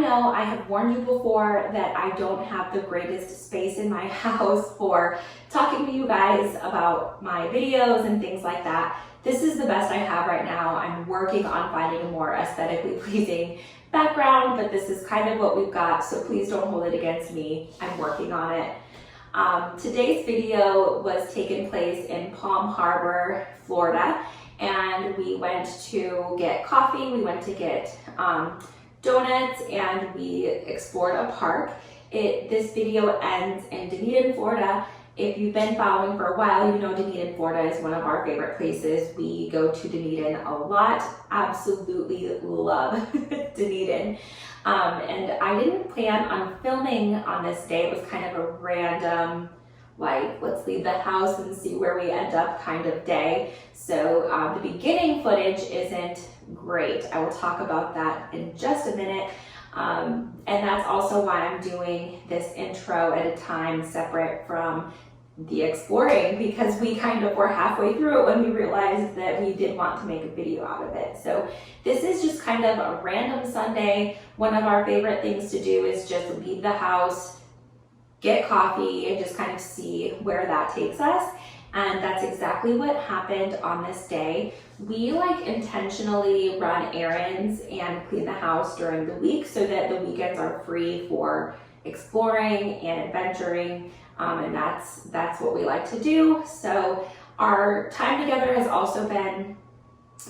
know I have warned you before that I don't have the greatest space in my house for talking to you guys about my videos and things like that. This is the best I have right now. I'm working on finding a more aesthetically pleasing background, but this is kind of what we've got, so please don't hold it against me. I'm working on it. Today's video was taken place in Palm Harbor, Florida, and we went to get coffee, we went to get donuts, and we explored a park. This video ends in Dunedin, Florida. If you've been following for a while, you know Dunedin, Florida is one of our favorite places. We go to Dunedin a lot. Absolutely love Dunedin. And I didn't plan on filming on this day. It was kind of a random, like, let's leave the house and see where we end up kind of day. So the beginning footage isn't great. I will talk about that in just a minute. And that's also why I'm doing this intro at a time separate from the exploring, because we kind of were halfway through it when we realized that we did want to make a video out of it. So this is just kind of a random Sunday. One of our favorite things to do is just leave the house, get coffee, and just kind of see where that takes us. And that's exactly what happened on this day. We intentionally run errands and clean the house during the week so that the weekends are free for exploring and adventuring. And that's what we like to do. So our time together has also been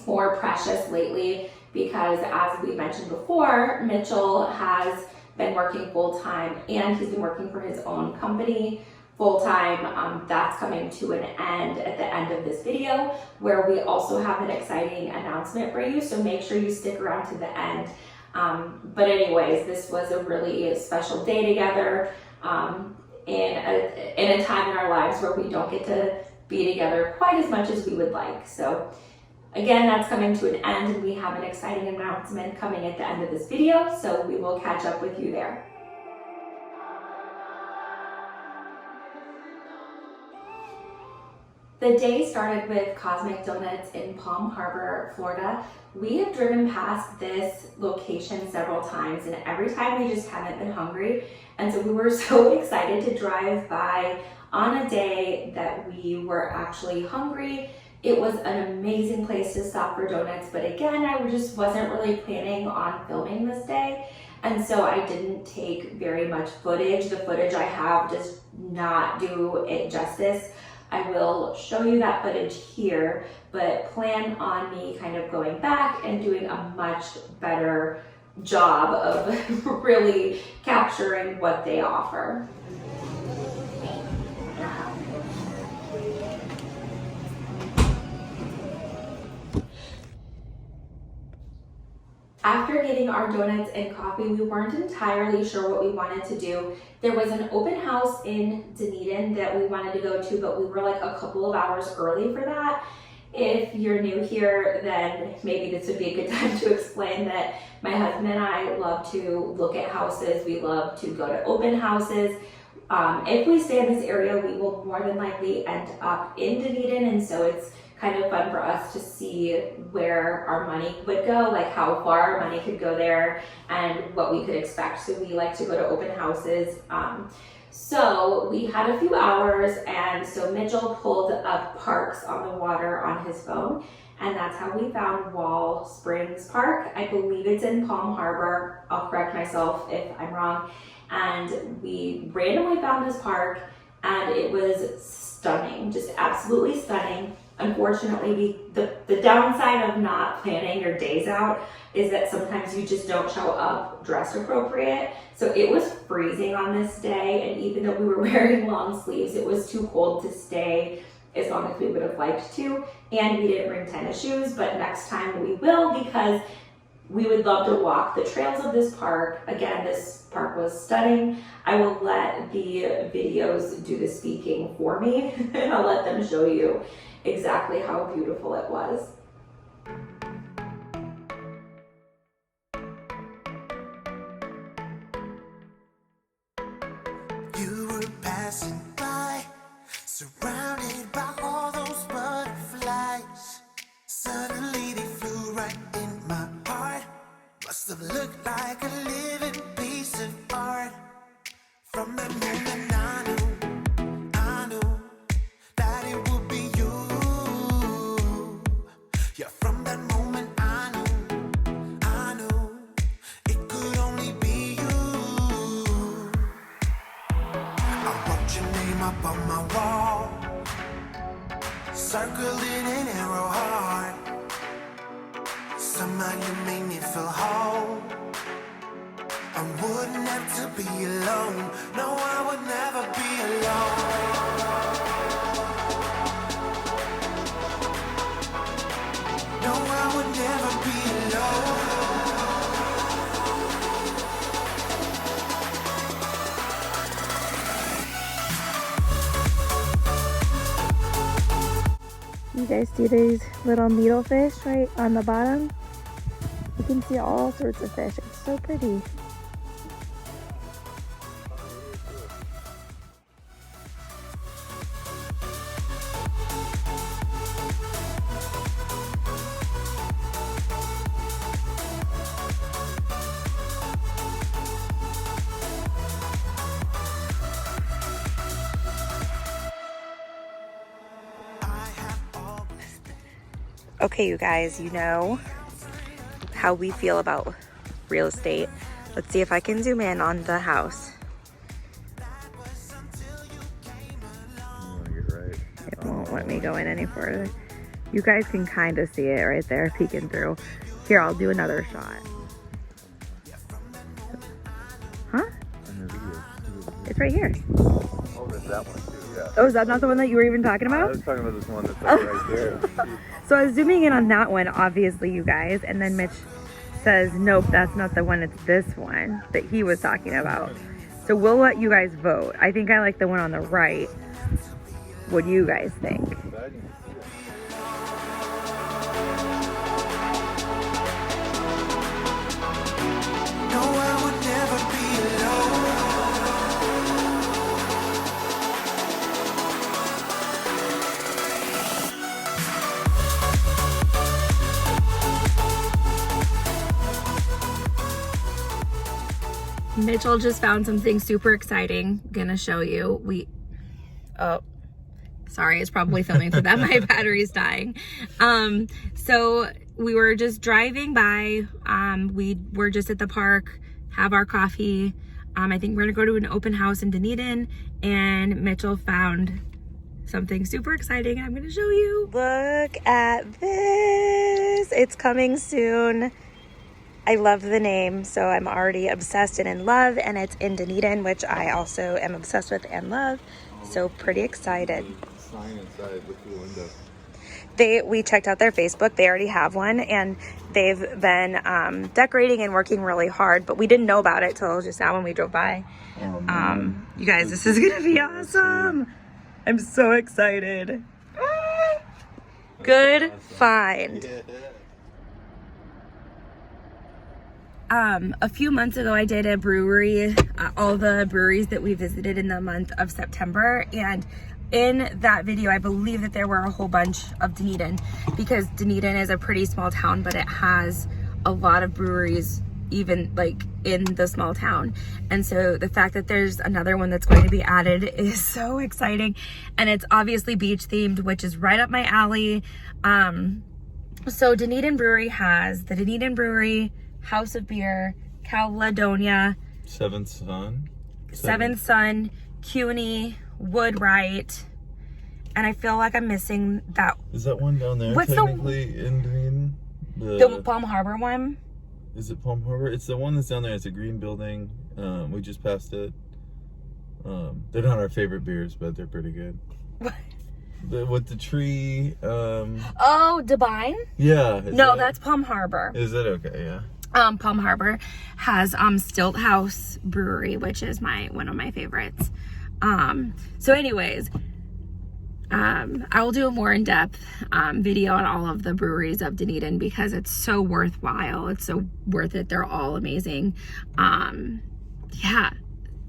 more precious lately because, as we mentioned before, Mitchell has been working full-time and he's been working for his own company full-time. That's coming to an end at the end of this video, where we also have an exciting announcement for you, so make sure you stick around to the end. But anyways, this was a really special day together. In a time in our lives where we don't get to be together quite as much as we would like. So again, that's coming to an end, and we have an exciting announcement coming at the end of this video, so we will catch up with you there. The day started with Cosmic Donuts in Palm Harbor, Florida. We have driven past this location several times, and every time we just haven't been hungry. And so we were so excited to drive by on a day that we were actually hungry. It was an amazing place to stop for donuts, but again, I just wasn't really planning on filming this day. And so I didn't take very much footage. The footage I have does not do it justice. I will show you that footage here, but plan on me kind of going back and doing a much better job of really capturing what they offer. After getting our donuts and coffee, we weren't entirely sure what we wanted to do. There was an open house in Dunedin that we wanted to go to, but we were like a couple of hours early for that. If you're new here, then maybe this would be a good time to explain that my husband and I love to look at houses. We love to go to open houses. If we stay in this area, we will more than likely end up in Dunedin, and so it's kind of fun for us to see where our money would go, like how far our money could go there and what we could expect. So we like to go to open houses. So we had a few hours, and so Mitchell pulled up parks on the water on his phone, and that's how we found Wall Springs Park. I believe it's in Palm Harbor. I'll correct myself if I'm wrong. And we randomly found this park, and it was stunning, just absolutely stunning. Unfortunately, the downside of not planning your days out is that sometimes you just don't show up dressed appropriate. So it was freezing on this day, and even though we were wearing long sleeves, it was too cold to stay as long as we would have liked to, and we didn't bring tennis shoes, but next time we will, because we would love to walk the trails of this park. Again, this park was stunning. I will let the videos do the speaking for me, and I'll let them show you exactly how beautiful it was. You were passing by, surrounded by all those butterflies. Suddenly they flew right in my heart. Must have looked like a living From that moment I knew that it would be you. Yeah, from that moment I knew it could only be you. I wrote your name up on my wall, circled it in arrow heart. Somehow you made me feel whole. I wouldn't have to be alone. No, I would never be alone. No, I would never be alone. You guys see these little needlefish right on the bottom? You can see all sorts of fish. It's so pretty. Okay, you guys, you know how we feel about real estate. Let's see if I can zoom in on the house. It won't let me go in any further. You guys can kind of see it right there peeking through. Here, I'll do another shot. Huh? It's right here. Oh, there's that one too, yeah. Oh, is that not the one that you were even talking I about? was talking about this one that's like right there. So I was zooming in on that one, obviously, you guys, and then Mitch says, nope, that's not the one, it's this one that he was talking about. So we'll let you guys vote. I think I like the one on the right. What do you guys think? No, I would never be alone. Mitchell just found something super exciting. Gonna show you. Oh, sorry, it's probably filming for that. My battery's dying. So we were just driving by. We were just at the park, have our coffee. I think we're gonna go to an open house in Dunedin, and Mitchell found something super exciting. I'm gonna show you. Look at this. It's coming soon. I love the name, so I'm already obsessed and in love, and it's in Dunedin, which I also am obsessed with and love. So pretty excited. Sign inside, look through the window. We checked out their Facebook. They already have one, and they've been decorating and working really hard, but we didn't know about it till just now when we drove by. You guys, this is gonna be awesome. I'm so excited. Good find. A few months ago, I did a brewery, all the breweries that we visited in the month of September. And in that video, I believe that there were a whole bunch of Dunedin, because Dunedin is a pretty small town, but it has a lot of breweries, even like in the small town. And so the fact that there's another one that's going to be added is so exciting. And it's obviously beach themed, which is right up my alley. So Dunedin Brewery has the Dunedin Brewery, House of Beer, Caledonia, Seventh Son, CUNY, Woodwright, and I feel like I'm missing that. Is that one down there? What's technically in Dunedin? The Palm Harbor one? Is it Palm Harbor? It's the one that's down there. It's a green building. We just passed it. They're not our favorite beers, but they're pretty good. What? With the tree. Oh, Devine? Yeah. No, that's Palm Harbor. Is it? Okay, yeah. Palm Harbor has Stilt House Brewery, which is one of my favorites. So anyways, I will do a more in-depth video on all of the breweries of Dunedin, because it's so worthwhile. It's so worth it. They're all amazing. Yeah,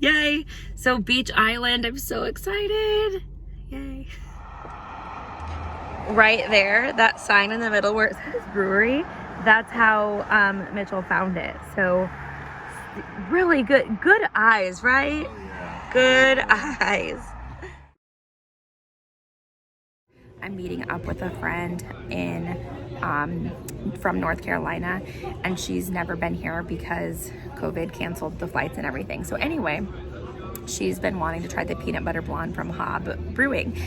yay. So Beach Island, I'm so excited. Yay. Right there, that sign in the middle where it says brewery, that's how Mitchell found it. So really good eyes, right? Oh, yeah. Good eyes. I'm meeting up with a friend from North Carolina, and she's never been here because COVID canceled the flights and everything. So anyway, she's been wanting to try the peanut butter blonde from HOB Brewing.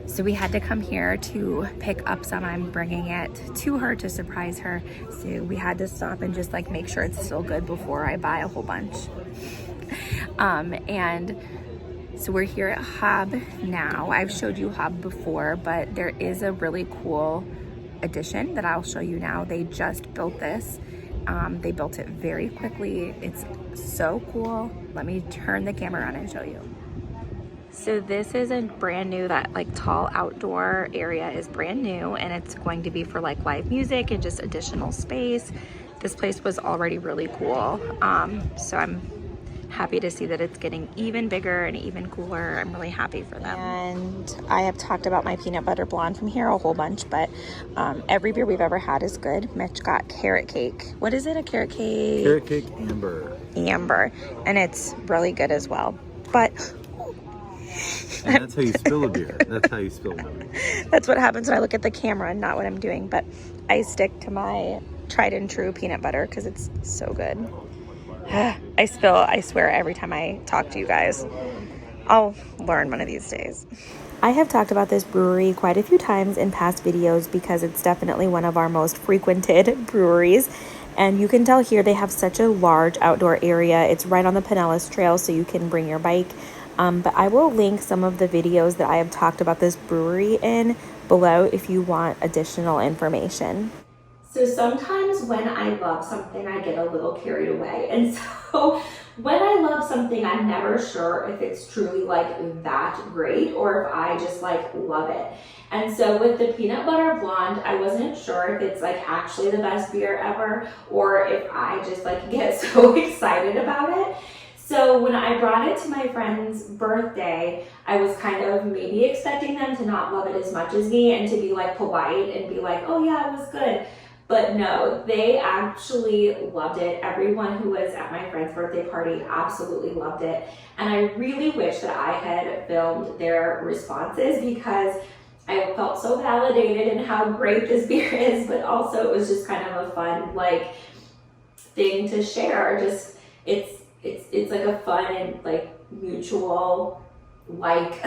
So we had to come here to pick up some. I'm bringing it to her to surprise her. So we had to stop and just like make sure it's still good before I buy a whole bunch. And so we're here at HOB now. I've showed you HOB before, but there is a really cool addition that I'll show you now. They just built this. They built it very quickly. It's so cool. Let me turn the camera on and show you. So this is a brand new, that like tall outdoor area is brand new, and it's going to be for like live music and just additional space. This place was already really cool. So I'm happy to see that it's getting even bigger and even cooler. I'm really happy for them. And I have talked about my peanut butter blonde from here a whole bunch, but every beer we've ever had is good. Mitch got carrot cake. What is it, a carrot cake? Carrot cake amber. Amber, and it's really good as well. But and that's how you spill a beer. That's how you spill one. That's what happens when I look at the camera and not what I'm doing. But I stick to my tried and true peanut butter because it's so good. I swear every time I talk to you guys. I'll learn one of these days. I have talked about this brewery quite a few times in past videos because it's definitely one of our most frequented breweries. And you can tell here they have such a large outdoor area. It's right on the Pinellas Trail, so you can bring your bike. But I will link some of the videos that I have talked about this brewery in below if you want additional information. So sometimes when I love something, I get a little carried away. And so when I love something, I'm never sure if it's truly like that great or if I just like love it. And so with the peanut butter blonde, I wasn't sure if it's like actually the best beer ever or if I just like get so excited about it. So when I brought it to my friend's birthday, I was kind of maybe expecting them to not love it as much as me and to be like polite and be like, oh yeah, it was good. But no, they actually loved it. Everyone who was at my friend's birthday party absolutely loved it. And I really wish that I had filmed their responses because I felt so validated in how great this beer is, but also it was just kind of a fun like thing to share. Just it's like a fun and like mutual like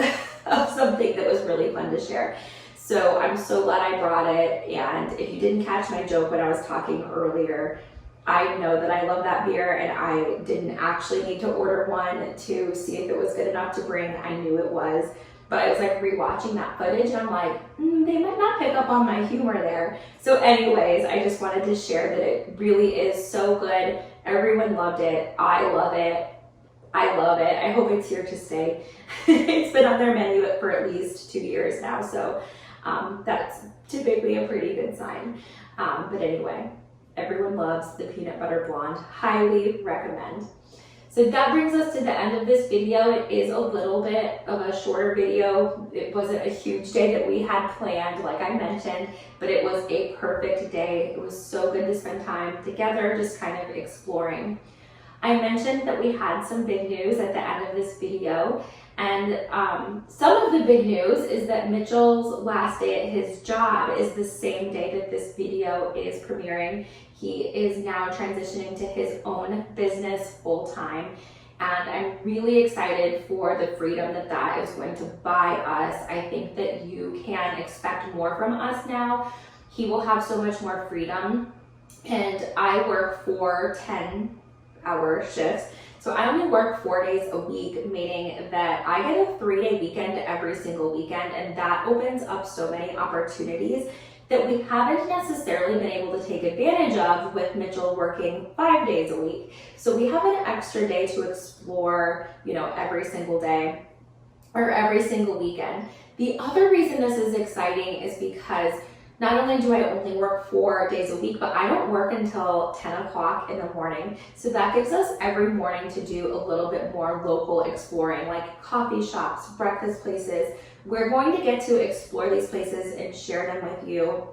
of something that was really fun to share. So I'm so glad I brought it. And if you didn't catch my joke when I was talking earlier, I know that I love that beer and I didn't actually need to order one to see if it was good enough to bring. I knew it was, but I was like rewatching that footage and I'm like, they might not pick up on my humor there. So anyways, I just wanted to share that it really is so good. Everyone loved it. I love it. I love it. I hope it's here to stay. It's been on their menu for at least 2 years now. So that's typically a pretty good sign. But anyway, everyone loves the peanut butter blonde. Highly recommend. So that brings us to the end of this video. It is a little bit of a shorter video. It wasn't a huge day that we had planned, like I mentioned, but it was a perfect day. It was so good to spend time together, just kind of exploring. I mentioned that we had some big news at the end of this video. And some of the big news is that Mitchell's last day at his job is the same day that this video is premiering. He is now transitioning to his own business full-time. And I'm really excited for the freedom that that is going to buy us. I think that you can expect more from us now. He will have so much more freedom. And I work 4 10-hour shifts. So I only work 4 days a week, meaning that I get a 3-day weekend every single weekend, and that opens up so many opportunities that we haven't necessarily been able to take advantage of with Mitchell working 5 days a week. So we have an extra day to explore, every single day or every single weekend. The other reason this is exciting is because not only do I only work 4 days a week, but I don't work until 10 o'clock in the morning. So that gives us every morning to do a little bit more local exploring, like coffee shops, breakfast places. We're going to get to explore these places and share them with you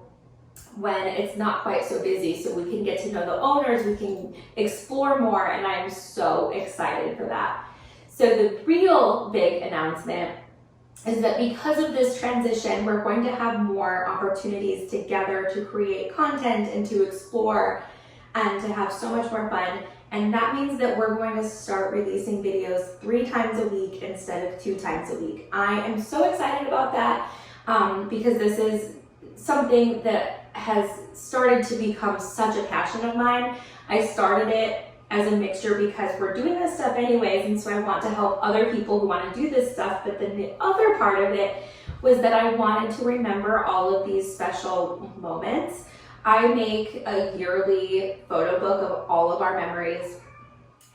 when it's not quite so busy, so we can get to know the owners, we can explore more, and I'm so excited for that. So the real big announcement is that because of this transition, we're going to have more opportunities together to create content and to explore and to have so much more fun. And that means that we're going to start releasing videos 3 times a week instead of 2 times a week. I am so excited about that because this is something that has started to become such a passion of mine. I started it as a mixture because we're doing this stuff anyways, and so I want to help other people who want to do this stuff. But then the other part of it was that I wanted to remember all of these special moments. I make a yearly photo book of all of our memories,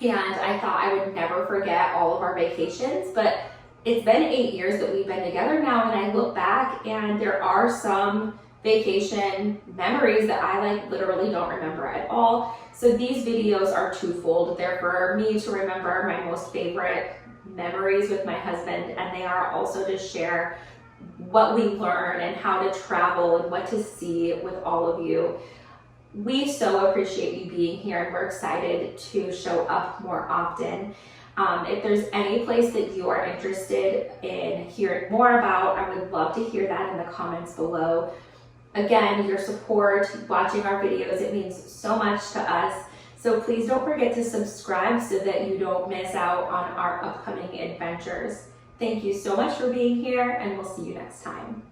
and I thought I would never forget all of our vacations, but it's been 8 years that we've been together now, and I look back and there are some vacation memories that I literally don't remember at all. So these videos are twofold. They're for me to remember my most favorite memories with my husband, and they are also to share what we learn and how to travel and what to see with all of you. We so appreciate you being here, and we're excited to show up more often. If there's any place that you are interested in hearing more about, I would love to hear that in the comments below. Again, your support, watching our videos, it means so much to us. So please don't forget to subscribe so that you don't miss out on our upcoming adventures. Thank you so much for being here, and we'll see you next time.